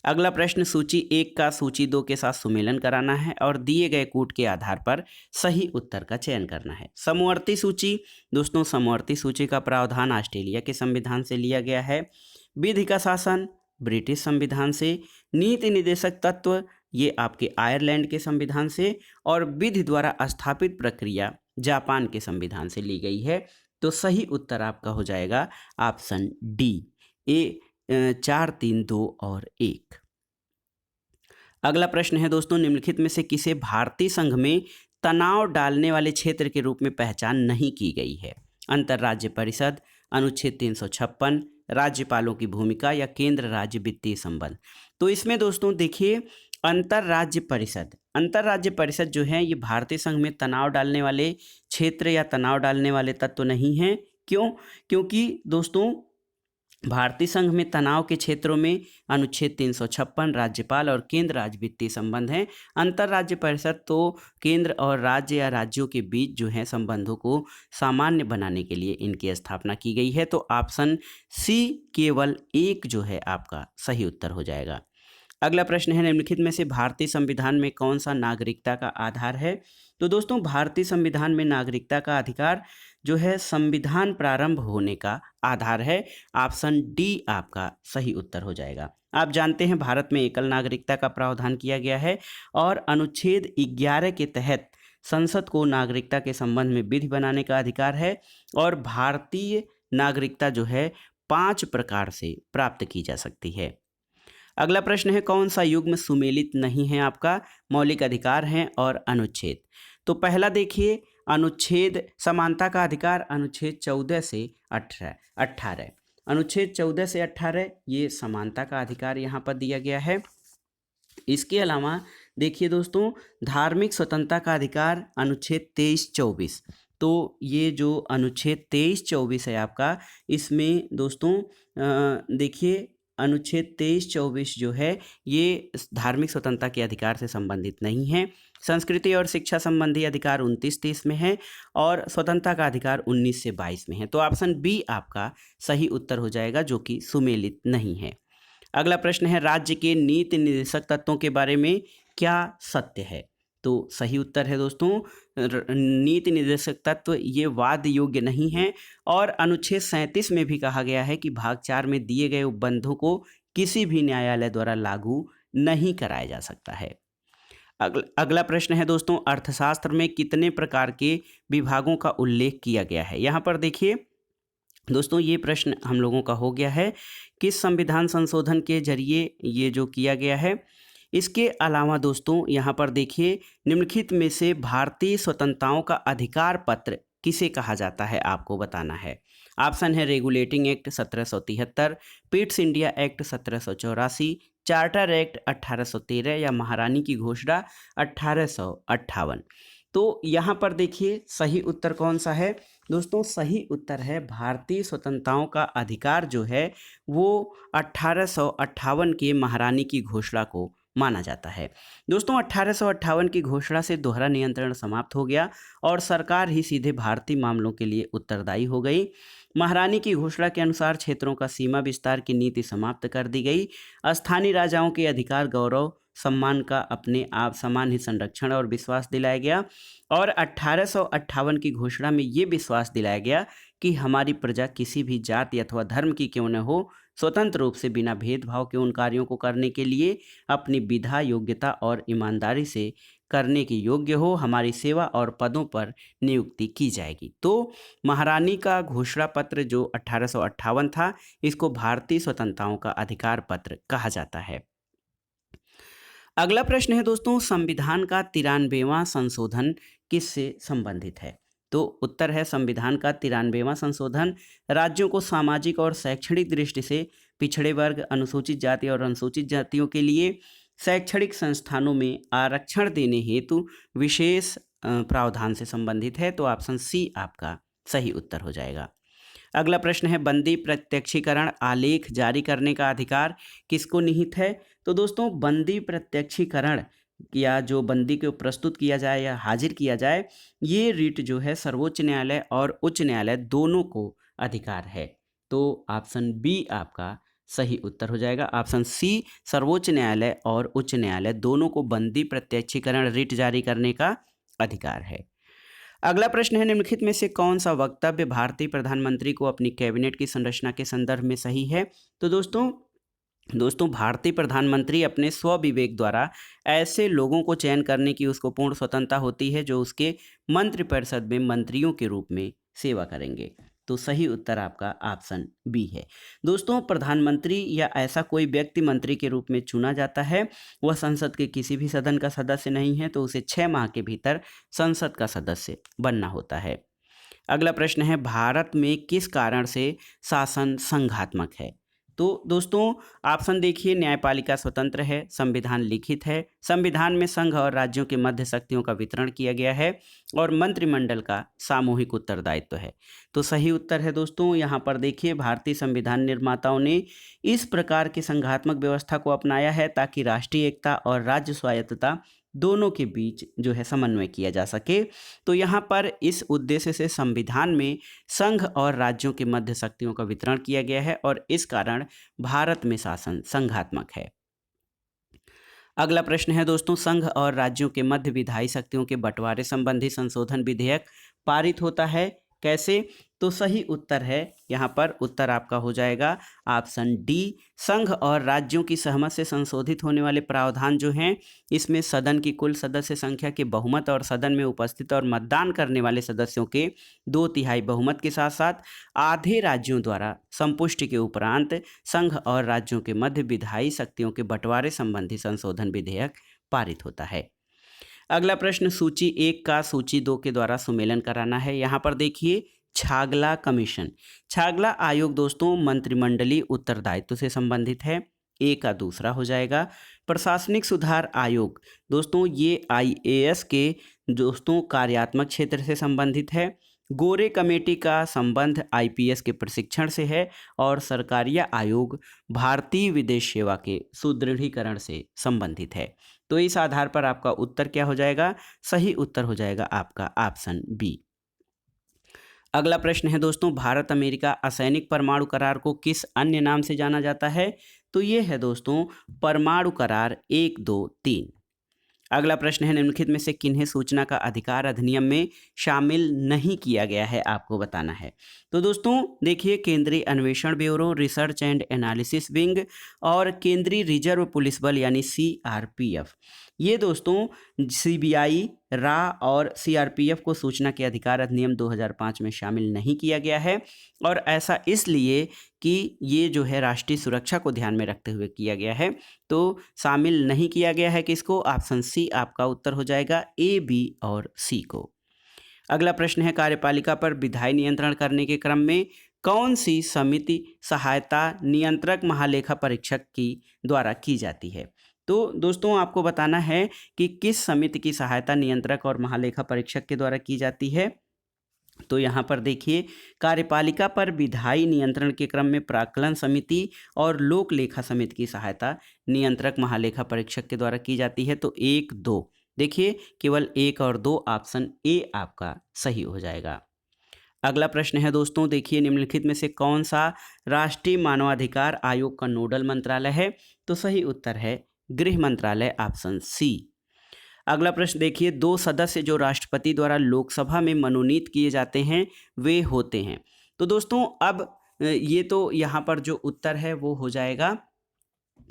अगला प्रश्न, सूची 1 का सूची 2 के साथ सुमेलन कराना है और दिए गए कूट के आधार पर सही उत्तर का चयन करना है। समवर्ती सूची, दोस्तों समवर्ती सूची का प्रावधान ऑस्ट्रेलिया के संविधान से लिया गया है। विधि का शासन ब्रिटिश संविधान से, नीति निदेशक तत्व ये आपके आयरलैंड के संविधान से और विधि द्वारा स्थापित प्रक्रिया जापान के संविधान से ली गई है। तो सही उत्तर आपका हो जाएगा ऑप्शन डी, ए 4 3 2 और 1। अगला प्रश्न है दोस्तों, निम्नलिखित में से किसे भारतीय संघ में तनाव डालने वाले क्षेत्र के रूप में पहचान नहीं की गई है? अंतर्राज्य परिषद, अनुच्छेद 356, राज्यपालों की भूमिका या केंद्र राज्य वित्तीय संबंध? तो इसमें दोस्तों देखिए अंतर्राज्य परिषद जो है ये भारतीय संघ में तनाव डालने वाले क्षेत्र या तनाव डालने वाले तत्व नहीं हैं। क्यों? क्योंकि दोस्तों भारतीय संघ में तनाव के क्षेत्रों में अनुच्छेद 356 राज्यपाल और केंद्र राज्य वित्तीय संबंध हैं। अंतर्राज्य परिषद तो केंद्र और राज्य या राज्यों के बीच जो है संबंधों को सामान्य बनाने के लिए इनकी स्थापना की गई है। तो ऑप्शन सी केवल 1 जो है आपका सही उत्तर हो जाएगा। अगला प्रश्न है, निम्नलिखित में से भारतीय संविधान में कौन सा नागरिकता का आधार है? तो दोस्तों भारतीय संविधान में नागरिकता का अधिकार जो है संविधान प्रारंभ होने का आधार है। ऑप्शन डी आपका सही उत्तर हो जाएगा। आप जानते हैं भारत में एकल नागरिकता का प्रावधान किया गया है और अनुच्छेद 11 के तहत संसद को नागरिकता के संबंध में विधि बनाने का अधिकार है और भारतीय नागरिकता जो है 5 प्रकार से प्राप्त की जा सकती है। अगला प्रश्न है, कौन सा युग्म सुमेलित नहीं है आपका? मौलिक अधिकार हैं और अनुच्छेद। तो पहला देखिए अनुच्छेद समानता का अधिकार, अनुच्छेद 14 से 18। अनुच्छेद 14 से 18 ये समानता का अधिकार यहाँ पर दिया गया है। इसके अलावा देखिए दोस्तों धार्मिक स्वतंत्रता का अधिकार अनुच्छेद 23-24। तो ये जो अनुच्छेद 23-24 है आपका, इसमें दोस्तों देखिए अनुच्छेद 23-24 जो है ये धार्मिक स्वतंत्रता के अधिकार से संबंधित नहीं है। संस्कृति और शिक्षा संबंधी अधिकार 29-30 में है और स्वतंत्रता का अधिकार 19 से 22 में है। तो ऑप्शन बी आपका सही उत्तर हो जाएगा जो कि सुमेलित नहीं है। अगला प्रश्न है, राज्य के नीति निर्देशक तत्वों के बारे में क्या सत्य है? तो सही उत्तर है दोस्तों नीति निर्देशक तत्व ये वाद योग्य नहीं है और अनुच्छेद 37 में भी कहा गया है कि भाग 4 में दिए गए उपबंधों को किसी भी न्यायालय द्वारा लागू नहीं कराया जा सकता है। अगला प्रश्न है दोस्तों, अर्थशास्त्र में कितने प्रकार के विभागों का उल्लेख किया गया है? यहाँ पर देखिए दोस्तों ये प्रश्न हम लोगों का हो गया है, किस संविधान संशोधन के जरिए ये जो किया गया है। इसके अलावा दोस्तों यहाँ पर देखिए, निम्नलिखित में से भारतीय स्वतंत्रताओं का अधिकार पत्र किसे कहा जाता है, आपको बताना है। ऑप्शन है regulating act 1773, Pitt's India act 1784, charter act 1813 या महारानी की घोषणा 1858। तो यहाँ पर देखिए सही उत्तर कौन सा है दोस्तों, सही उत्तर है भारतीय स्वतंत्रताओं का अधिकार जो है वो 1858 के महारानी की घोषणा को माना जाता है। दोस्तों 1858 की घोषणा से दोहरा नियंत्रण समाप्त हो गया और सरकार ही सीधे भारतीय मामलों के लिए उत्तरदायी हो गई। महारानी की घोषणा के अनुसार क्षेत्रों का सीमा विस्तार की नीति समाप्त कर दी गई। स्थानीय राजाओं के अधिकार, गौरव, सम्मान का अपने आप समान ही संरक्षण और विश्वास दिलाया गया। और 1858 की घोषणा में ये विश्वास दिलाया गया कि हमारी प्रजा किसी भी जाति अथवा धर्म की क्यों न हो, स्वतंत्र रूप से बिना भेदभाव के उन कार्यों को करने के लिए अपनी विधा, योग्यता और ईमानदारी से करने के योग्य हो, हमारी सेवा और पदों पर नियुक्ति की जाएगी। तो महारानी का घोषणा पत्र जो 1858 था, इसको भारतीय स्वतंत्रताओं का अधिकार पत्र कहा जाता है। अगला प्रश्न है दोस्तों, संविधान का 93वां संशोधन किससे संबंधित है। तो उत्तर है संविधान का 93वां संशोधन राज्यों को सामाजिक और शैक्षणिक दृष्टि से पिछड़े वर्ग, अनुसूचित जाति और अनुसूचित जातियों के लिए शैक्षणिक संस्थानों में आरक्षण देने हेतु विशेष प्रावधान से संबंधित है। तो ऑप्शन सी आपका सही उत्तर हो जाएगा। अगला प्रश्न है, बंदी प्रत्यक्षीकरण आलेख जारी करने का अधिकार किसको निहित है। तो दोस्तों बंदी प्रत्यक्षीकरण या जो बंदी को प्रस्तुत किया जाए या हाजिर किया जाए, ये रीट जो है सर्वोच्च न्यायालय और उच्च न्यायालय दोनों को अधिकार है। तो ऑप्शन बी आपका सही उत्तर हो जाएगा। ऑप्शन सी सर्वोच्च न्यायालय और उच्च न्यायालय दोनों को बंदी प्रत्यक्षीकरण रीट जारी करने का अधिकार है। अगला प्रश्न है, निम्नलिखित में से कौन सा वक्तव्य भारतीय प्रधानमंत्री को अपनी कैबिनेट की संरचना के संदर्भ में सही है। तो दोस्तों भारतीय प्रधानमंत्री अपने स्वविवेक द्वारा ऐसे लोगों को चयन करने की उसको पूर्ण स्वतंत्रता होती है जो उसके मंत्रिपरिषद में मंत्रियों के रूप में सेवा करेंगे। तो सही उत्तर आपका ऑप्शन बी है। दोस्तों प्रधानमंत्री या ऐसा कोई व्यक्ति मंत्री के रूप में चुना जाता है, वह संसद के किसी भी सदन का सदस्य नहीं है, तो उसे 6 माह के भीतर संसद का सदस्य बनना होता है। अगला प्रश्न है, भारत में किस कारण से शासन संघात्मक है। तो दोस्तों ऑप्शन देखिए, न्यायपालिका स्वतंत्र है, संविधान लिखित है, संविधान में संघ और राज्यों के मध्य शक्तियों का वितरण किया गया है और मंत्रिमंडल का सामूहिक उत्तरदायित्व है। तो सही उत्तर है दोस्तों यहाँ पर देखिए, भारतीय संविधान निर्माताओं ने इस प्रकार की संघात्मक व्यवस्था को अपनाया है ताकि राष्ट्रीय एकता और राज्य स्वायत्तता दोनों के बीच जो है समन्वय किया जा सके। तो यहाँ पर इस उद्देश्य से संविधान में संघ और राज्यों के मध्य शक्तियों का वितरण किया गया है और इस कारण भारत में शासन संघात्मक है। अगला प्रश्न है दोस्तों, संघ और राज्यों के मध्य विधायी शक्तियों के बंटवारे संबंधी संशोधन विधेयक पारित होता है कैसे। तो सही उत्तर है यहाँ पर, उत्तर आपका हो जाएगा ऑप्शन डी। संघ और राज्यों की सहमति से संशोधित होने वाले प्रावधान जो हैं, इसमें सदन की कुल सदस्य संख्या के बहुमत और सदन में उपस्थित और मतदान करने वाले सदस्यों के 2/3 बहुमत के साथ साथ आधे राज्यों द्वारा संपुष्टि के उपरांत संघ और राज्यों के मध्य विधायी शक्तियों के बंटवारे संबंधी संशोधन विधेयक पारित होता है। अगला प्रश्न, सूची 1 का सूची 2 के द्वारा सुमेलन कराना है। यहाँ पर देखिए, छागला कमीशन, छागला आयोग दोस्तों मंत्रिमंडलीय उत्तरदायित्व से संबंधित है, ए का दूसरा हो जाएगा। प्रशासनिक सुधार आयोग दोस्तों ये IAS के दोस्तों कार्यात्मक क्षेत्र से संबंधित है। गोरे कमेटी का संबंध IPS के प्रशिक्षण से है और सरकारिया आयोग भारतीय विदेश सेवा के सुदृढ़ीकरण से संबंधित है। तो इस आधार पर आपका उत्तर क्या हो जाएगा, सही उत्तर हो जाएगा आपका ऑप्शन बी। अगला प्रश्न है दोस्तों, भारत अमेरिका असैनिक परमाणु करार को किस अन्य नाम से जाना जाता है। तो ये है दोस्तों परमाणु करार 1, 2, 3। अगला प्रश्न है, निम्नलिखित में से किन्हें सूचना का अधिकार अधिनियम में शामिल नहीं किया गया है, आपको बताना है। तो दोस्तों देखिए, केंद्रीय अन्वेषण bureau, research and analysis wing और केंद्रीय रिजर्व पुलिस बल यानी CRPF, ये दोस्तों सीबीआई, रा और सीआरपीएफ को सूचना के अधिकार अधिनियम 2005 में शामिल नहीं किया गया है, और ऐसा इसलिए कि ये जो है राष्ट्रीय सुरक्षा को ध्यान में रखते हुए किया गया है, तो शामिल नहीं किया गया है किसको? ऑप्शन सी आपका उत्तर हो जाएगा, ए, बी और सी को। अगला प्रश्न है, कार्यपालिका पर विधायी नियंत्रण करने के क्रम में कौन सी समिति सहायता नियंत्रक महालेखा परीक्षक की द्वारा की जाती है? तो दोस्तों आपको बताना है कि किस समिति की सहायता नियंत्रक और महालेखा परीक्षक के द्वारा की जाती है। तो यहाँ पर देखिए, कार्यपालिका पर विधायी नियंत्रण के क्रम में प्राक्कलन समिति और लोक लेखा समिति की सहायता नियंत्रक महालेखा परीक्षक के द्वारा की जाती है। तो 1, 2 देखिए, केवल 1 और 2 ऑप्शन ए आपका सही हो जाएगा। अगला प्रश्न है दोस्तों, देखिए निम्नलिखित में से कौन सा राष्ट्रीय मानवाधिकार आयोग का नोडल मंत्रालय है? तो सही उत्तर है गृह मंत्रालय, ऑप्शन सी। अगला प्रश्न देखिए, 2 सदस्य जो राष्ट्रपति द्वारा लोकसभा में मनोनीत किए जाते हैं वे होते हैं। तो दोस्तों अब ये तो यहाँ पर जो उत्तर है वो हो जाएगा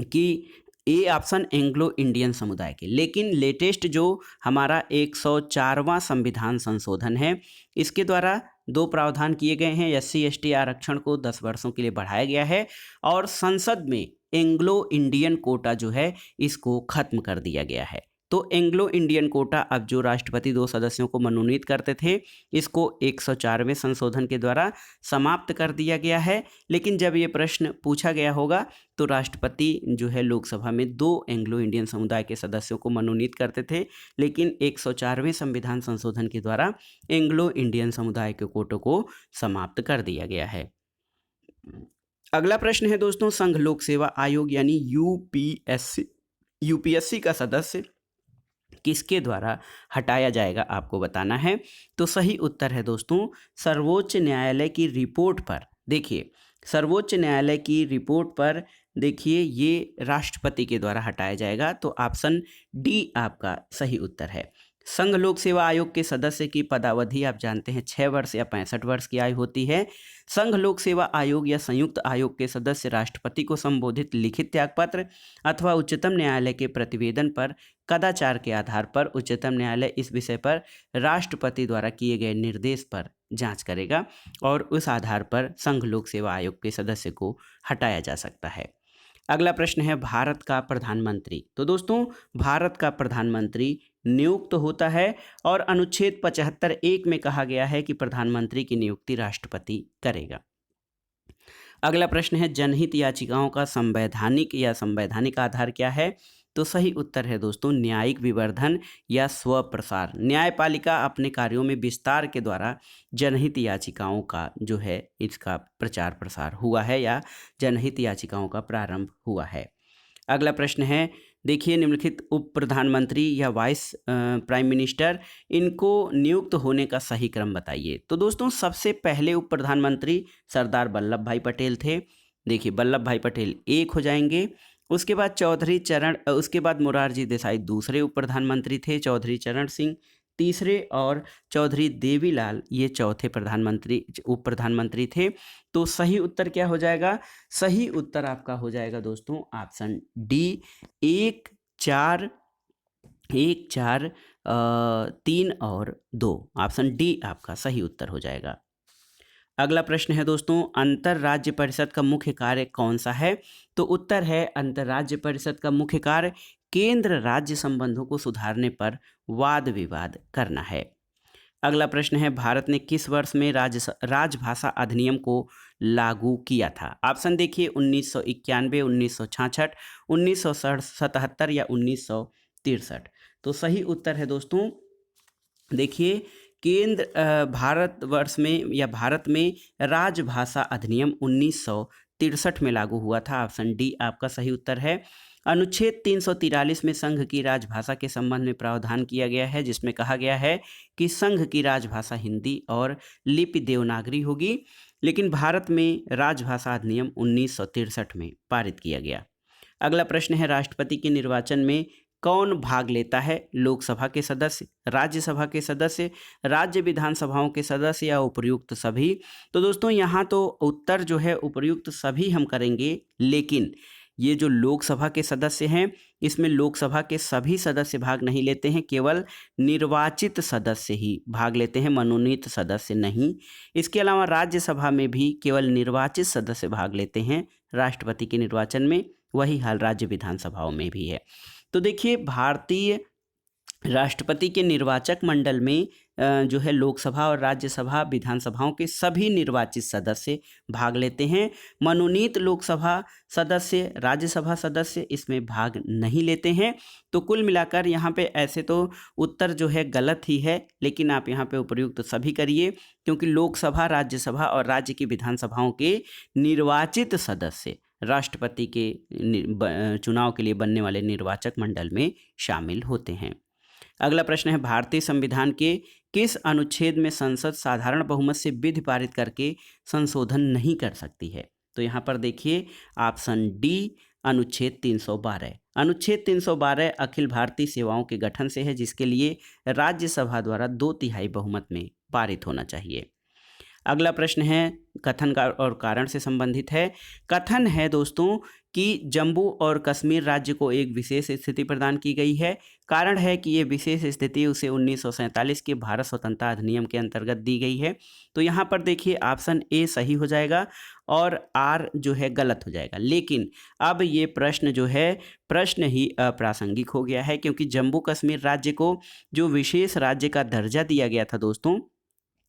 कि ए ऑप्शन एंग्लो इंडियन समुदाय के। लेकिन लेटेस्ट जो हमारा 104वां संविधान संशोधन है, इसके द्वारा 2 प्रावधान किए गए हैं। एससी एसटी आरक्षण को 10 वर्षों के लिए बढ़ाया गया है, और संसद में एंग्लो इंडियन कोटा जो है इसको खत्म कर दिया गया है। तो एंग्लो इंडियन कोटा अब जो राष्ट्रपति 2 सदस्यों को मनोनीत करते थे, इसको 104वें संशोधन के द्वारा समाप्त कर दिया गया है। लेकिन जब ये प्रश्न पूछा गया होगा तो राष्ट्रपति जो है लोकसभा में 2 एंग्लो इंडियन समुदाय के सदस्यों को मनोनीत करते थे, लेकिन 104वें संविधान संशोधन के द्वारा एंग्लो इंडियन समुदाय के कोटों को समाप्त कर दिया गया है। अगला प्रश्न है दोस्तों, संघ लोक सेवा आयोग यानी यूपीएससी का सदस्य किसके द्वारा हटाया जाएगा, आपको बताना है। तो सही उत्तर है दोस्तों सर्वोच्च न्यायालय की रिपोर्ट पर। देखिए, सर्वोच्च न्यायालय की रिपोर्ट पर देखिए ये राष्ट्रपति के द्वारा हटाया जाएगा। तो ऑप्शन डी आपका सही उत्तर है। संघ लोक सेवा आयोग के सदस्य की पदावधि आप जानते हैं 6 वर्ष या 65 वर्ष की आयु होती है। संघ लोक सेवा आयोग या संयुक्त आयोग के सदस्य राष्ट्रपति को संबोधित लिखित त्यागपत्र अथवा उच्चतम न्यायालय के प्रतिवेदन पर कदाचार के आधार पर उच्चतम न्यायालय इस विषय पर राष्ट्रपति द्वारा किए गए निर्देश पर जांच करेगा, और उस आधार पर संघ लोक सेवा आयोग के सदस्य को हटाया जा सकता है। अगला प्रश्न है, भारत का प्रधानमंत्री। तो दोस्तों भारत का प्रधानमंत्री नियुक्त होता है, और अनुच्छेद 75(1) में कहा गया है कि प्रधानमंत्री की नियुक्ति राष्ट्रपति करेगा। अगला प्रश्न है, जनहित याचिकाओं का संवैधानिक आधार क्या है? तो सही उत्तर है दोस्तों न्यायिक विवर्धन या स्वप्रसार। न्यायपालिका अपने कार्यों में विस्तार के द्वारा जनहित याचिकाओं का जो है इसका प्रचार प्रसार हुआ है, या जनहित याचिकाओं का प्रारंभ हुआ है। अगला प्रश्न है, देखिए निम्नलिखित उप प्रधानमंत्री या वाइस प्राइम मिनिस्टर इनको नियुक्त होने का सही क्रम बताइए। तो दोस्तों सबसे पहले उप प्रधानमंत्री सरदार वल्लभ भाई पटेल थे। देखिए वल्लभ भाई पटेल 1 हो जाएंगे। उसके बाद उसके बाद मोरारजी देसाई दूसरे उप प्रधानमंत्री थे, चौधरी चरण सिंह तीसरे, और चौधरी देवीलाल ये चौथे उप प्रधानमंत्री थे। तो सही उत्तर क्या हो जाएगा? सही उत्तर आपका हो जाएगा दोस्तों ऑप्शन डी 1, 4, 3 और 2। ऑप्शन डी आपका सही उत्तर हो जाएगा। अगला प्रश्न है दोस्तों, अंतरराज्य परिषद का मुख्य कार्य कौन सा है? तो उत्तर है अंतरराज्य परिषद का मुख्य कार्य केंद्र राज्य संबंधों को सुधारने पर वाद विवाद करना है। अगला प्रश्न है, भारत ने किस वर्ष में राजभाषा अधिनियम को लागू किया था? ऑप्शन देखिए 1991, 1966, 1977 या 1963। तो सही उत्तर है दोस्तों देखिए भारत में राजभाषा अधिनियम 1963 में लागू हुआ था। ऑप्शन डी आपका सही उत्तर है। अनुच्छेद 343 में संघ की राजभाषा के संबंध में प्रावधान किया गया है, जिसमें कहा गया है कि संघ की राजभाषा हिंदी और लिपि देवनागरी होगी। लेकिन भारत में राजभाषा अधिनियम 1963 में पारित किया गया। अगला प्रश्न है, राष्ट्रपति के निर्वाचन में कौन भाग लेता है? लोकसभा के सदस्य, राज्यसभा के सदस्य, राज्य विधानसभाओं के सदस्य या उपर्युक्त सभी? तो दोस्तों यहाँ तो उत्तर जो है उपर्युक्त सभी हम करेंगे, लेकिन ये जो लोकसभा के सदस्य हैं, इसमें लोकसभा के सभी सदस्य भाग नहीं लेते हैं, केवल निर्वाचित सदस्य ही भाग लेते हैं, मनोनीत सदस्य नहीं। इसके अलावा राज्यसभा में भी केवल निर्वाचित सदस्य भाग लेते हैं राष्ट्रपति के निर्वाचन में, वही हाल राज्य विधानसभाओं में भी है। तो देखिए, भारतीय राष्ट्रपति के निर्वाचक मंडल में जो है लोकसभा और राज्यसभा विधानसभाओं के सभी निर्वाचित सदस्य भाग लेते हैं। मनोनीत लोकसभा सदस्य, राज्यसभा सदस्य इसमें भाग नहीं लेते हैं। तो कुल मिलाकर यहाँ पे ऐसे तो उत्तर जो है गलत ही है, लेकिन आप यहाँ पे उपर्युक्त सभी करिए, क्योंकि लोकसभा, राज्यसभा और राज्य की विधानसभाओं के निर्वाचित सदस्य राष्ट्रपति के चुनाव के लिए बनने वाले निर्वाचक मंडल में शामिल होते हैं। अगला प्रश्न है, भारतीय संविधान के किस अनुच्छेद में संसद साधारण बहुमत से विधि पारित करके संशोधन नहीं कर सकती है? तो यहाँ पर देखिए ऑप्शन डी, अनुच्छेद 312। अनुच्छेद 312 अखिल भारतीय सेवाओं के गठन से है, जिसके लिए राज्यसभा द्वारा 2/3 बहुमत में पारित होना चाहिए। अगला प्रश्न है, कथन का और कारण से संबंधित है। कथन है दोस्तों कि जम्मू और कश्मीर राज्य को एक विशेष स्थिति प्रदान की गई है। कारण है कि ये विशेष स्थिति उसे 1947 के भारत स्वतंत्रता अधिनियम के अंतर्गत दी गई है। तो यहाँ पर देखिए ऑप्शन ए सही हो जाएगा और आर जो है गलत हो जाएगा। लेकिन अब ये प्रश्न जो है प्रश्न ही अप्रासंगिक हो गया है, क्योंकि जम्मू कश्मीर राज्य को जो विशेष राज्य का दर्जा दिया गया था दोस्तों,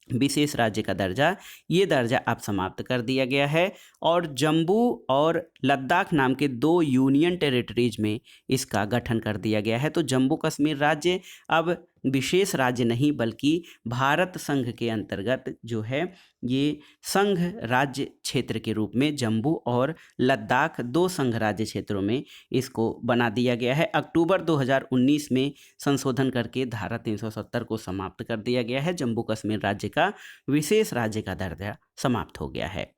विशेष राज्य का दर्जा, ये दर्जा अब समाप्त कर दिया गया है और जम्मू और लद्दाख नाम के 2 यूनियन टेरिटरीज में इसका गठन कर दिया गया है। तो जम्मू कश्मीर राज्य अब विशेष राज्य नहीं बल्कि भारत संघ के अंतर्गत जो है ये संघ राज्य क्षेत्र के रूप में जम्मू और लद्दाख 2 संघ राज्य क्षेत्रों में इसको बना दिया गया है। अक्टूबर 2019 में संशोधन करके धारा 370 को समाप्त कर दिया गया है। जम्मू कश्मीर राज्य का विशेष राज्य का दर्जा समाप्त हो गया है।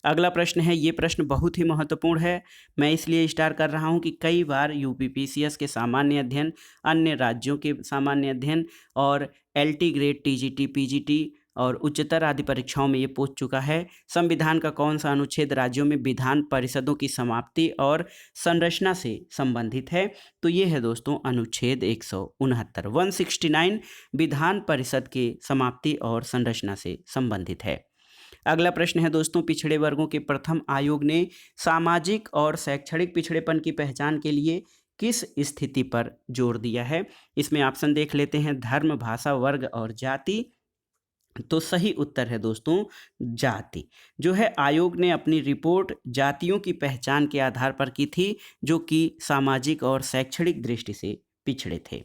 अगला प्रश्न है, ये प्रश्न बहुत ही महत्वपूर्ण है, मैं इसलिए स्टार कर रहा हूँ कि कई बार यूपीपीसीएस के सामान्य अध्ययन, अन्य राज्यों के सामान्य अध्ययन और एलटी ग्रेड, टीजीटी, पीजीटी और उच्चतर आदि परीक्षाओं में ये पूछ चुका है। संविधान का कौन सा अनुच्छेद राज्यों में विधान परिषदों की समाप्ति और संरचना से संबंधित है? तो ये है दोस्तों अनुच्छेद 169 विधान परिषद के समाप्ति और संरचना से संबंधित है। अगला प्रश्न है दोस्तों, पिछड़े वर्गों के प्रथम आयोग ने सामाजिक और शैक्षणिक पिछड़ेपन की पहचान के लिए किस स्थिति पर जोर दिया है? इसमें ऑप्शन देख लेते हैं, धर्म, भाषा, वर्ग और जाति। तो सही उत्तर है दोस्तों जाति। जो है आयोग ने अपनी रिपोर्ट जातियों की पहचान के आधार पर की थी, जो कि सामाजिक और शैक्षणिक दृष्टि से पिछड़े थे।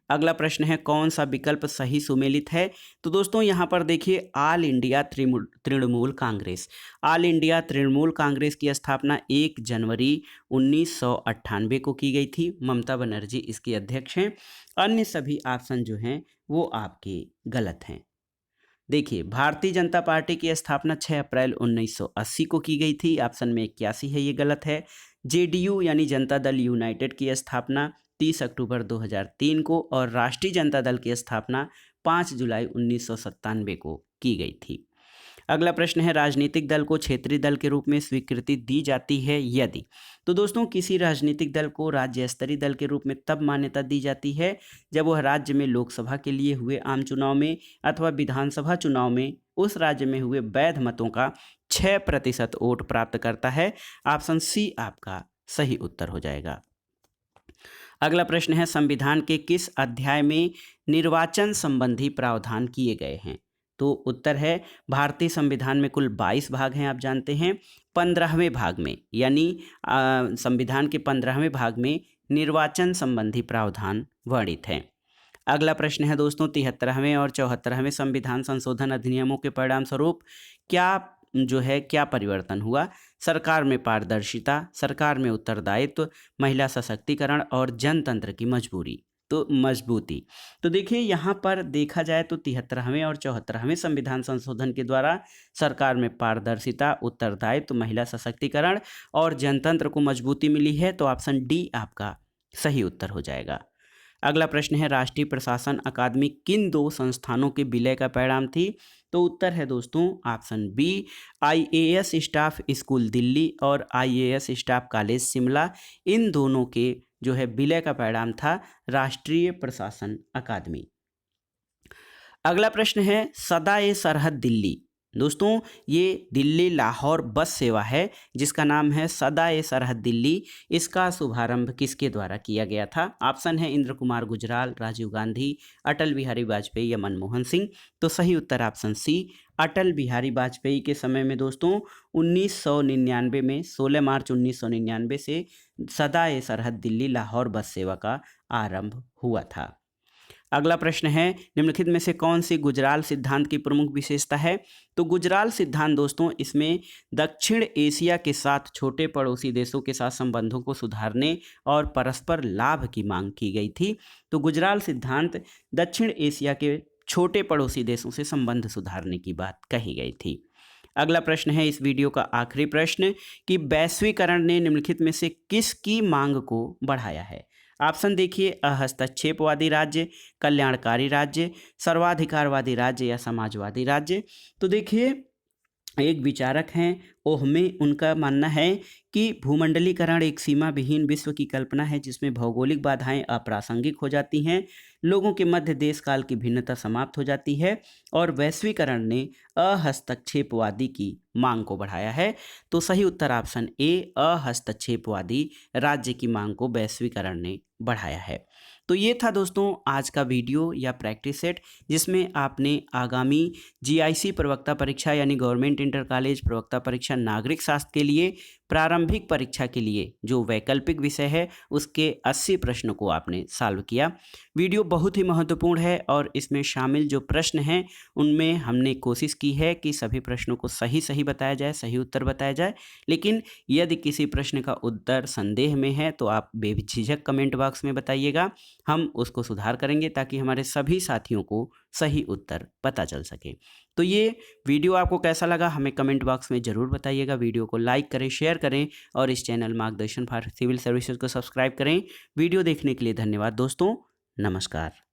अगला प्रश्न है, कौन सा विकल्प सही सुमेलित है? तो दोस्तों यहाँ पर देखिए all India Trinamool Congress. All India Trinamool Congress की स्थापना 1 जनवरी 1998 को की गई थी। ममता बनर्जी इसकी अध्यक्ष हैं। अन्य सभी ऑप्शन जो हैं वो आपके गलत हैं। देखिए, भारतीय जनता पार्टी की स्थापना 6 अप्रैल 1980 को की गई थी। ऑप्शन में 81 है, ये गलत है। जेडीयू यानी जनता दल यूनाइटेड की स्थापना 30 अक्टूबर 2003 को और राष्ट्रीय जनता दल की स्थापना 5 जुलाई 1997 को की गई थी। अगला प्रश्न है, राजनीतिक दल को क्षेत्रीय दल के रूप में स्वीकृति दी जाती है यदि? तो दोस्तों किसी राजनीतिक दल को राज्य स्तरीय दल के रूप में तब मान्यता दी जाती है जब वह राज्य में लोकसभा के लिए हुए आम चुनाव में अथवा विधानसभा चुनाव में उस राज्य में हुए वैध मतों का 6% वोट प्राप्त करता है। ऑप्शन सी आपका सही उत्तर हो जाएगा। अगला प्रश्न है, संविधान के किस अध्याय में निर्वाचन संबंधी प्रावधान किए गए हैं? तो उत्तर है, भारतीय संविधान में कुल 22 भाग हैं, आप जानते हैं। 15वें भाग में यानी संविधान के 15वें भाग में निर्वाचन संबंधी प्रावधान वर्णित हैं। अगला प्रश्न है दोस्तों, 73वें और 74वें संविधान संशोधन अधिनियमों के परिणाम स्वरूप क्या परिवर्तन हुआ? सरकार में पारदर्शिता, सरकार में उत्तरदायित्व, महिला सशक्तिकरण और जनतंत्र की मजबूती। तो देखिए यहाँ पर देखा जाए तो 73वें और 74वें संविधान संशोधन के द्वारा सरकार में पारदर्शिता, उत्तरदायित्व, महिला सशक्तिकरण और जनतंत्र को मजबूती मिली है। तो ऑप्शन डी आपका सही उत्तर हो जाएगा। अगला प्रश्न है, राष्ट्रीय प्रशासन अकादमी किन 2 संस्थानों के विलय का परिणाम थी? तो उत्तर है दोस्तों option B, IAS staff school Delhi और आईएएस स्टाफ कॉलेज शिमला, इन दोनों के जो है विलय का परिणाम था राष्ट्रीय प्रशासन अकादमी। अगला प्रश्न है सदा ए सरहद दिल्ली। दोस्तों ये दिल्ली लाहौर बस सेवा है जिसका नाम है सदा ए सरहद दिल्ली। इसका शुभारंभ किसके द्वारा किया गया था? ऑप्शन है इंद्र कुमार गुजराल, राजीव गांधी, अटल बिहारी वाजपेयी या मनमोहन सिंह। तो सही उत्तर ऑप्शन सी, अटल बिहारी वाजपेयी के समय में दोस्तों 1999 में 16 मार्च 1999 से सदा ए सरहद दिल्ली लाहौर बस सेवा का आरंभ हुआ था। अगला प्रश्न है निम्नलिखित में से कौन सी गुजराल सिद्धांत की प्रमुख विशेषता है? तो गुजराल सिद्धांत दोस्तों इसमें दक्षिण एशिया के साथ छोटे पड़ोसी देशों के साथ संबंधों को सुधारने और परस्पर लाभ की मांग की गई थी। तो गुजराल सिद्धांत दक्षिण एशिया के छोटे पड़ोसी देशों से संबंध सुधारने की बात कही गई थी। अगला प्रश्न है इस वीडियो का आखिरी प्रश्न कि वैश्वीकरण ने निम्नलिखित में से किसकी मांग को बढ़ाया है? ऑप्शन देखिए, हस्तक्षेपवादी राज्य, कल्याणकारी राज्य, सर्वाधिकारवादी राज्य या समाजवादी राज्य। तो देखिए एक विचारक हैं ओहमे, उनका मानना है कि भूमंडलीकरण एक सीमा विहीन विश्व की कल्पना है जिसमें भौगोलिक बाधाएं अप्रासंगिक हो जाती हैं, लोगों के मध्य देश काल की भिन्नता समाप्त हो जाती है और वैश्वीकरण ने अहस्तक्षेपवादी की मांग को बढ़ाया है। तो सही उत्तर ऑप्शन ए, अहस्तक्षेपवादी राज्य की मांग को वैश्वीकरण ने बढ़ाया है। तो ये था दोस्तों आज का वीडियो या प्रैक्टिस सेट जिसमें आपने आगामी जीआईसी प्रवक्ता परीक्षा यानी गवर्नमेंट इंटर कॉलेज प्रवक्ता परीक्षा नागरिक शास्त्र के लिए प्रारंभिक परीक्षा के लिए जो वैकल्पिक विषय है उसके 80 प्रश्नों को आपने सॉल्व किया। वीडियो बहुत ही महत्वपूर्ण है और इसमें शामिल जो प्रश्न हैं उनमें हमने कोशिश की है कि सभी प्रश्नों को सही सही बताया जाए, सही उत्तर बताया जाए। लेकिन यदि किसी प्रश्न का उत्तर संदेह में है तो आप बेझिझक कमेंट बॉक्स में बताइएगा, हम उसको सुधार करेंगे ताकि हमारे सभी साथियों को सही उत्तर पता चल सके। तो ये वीडियो आपको कैसा लगा हमें कमेंट बॉक्स में ज़रूर बताइएगा। वीडियो को लाइक करें, शेयर करें और इस चैनल मार्गदर्शन फॉर सिविल सर्विसेज को सब्सक्राइब करें। वीडियो देखने के लिए धन्यवाद दोस्तों, नमस्कार।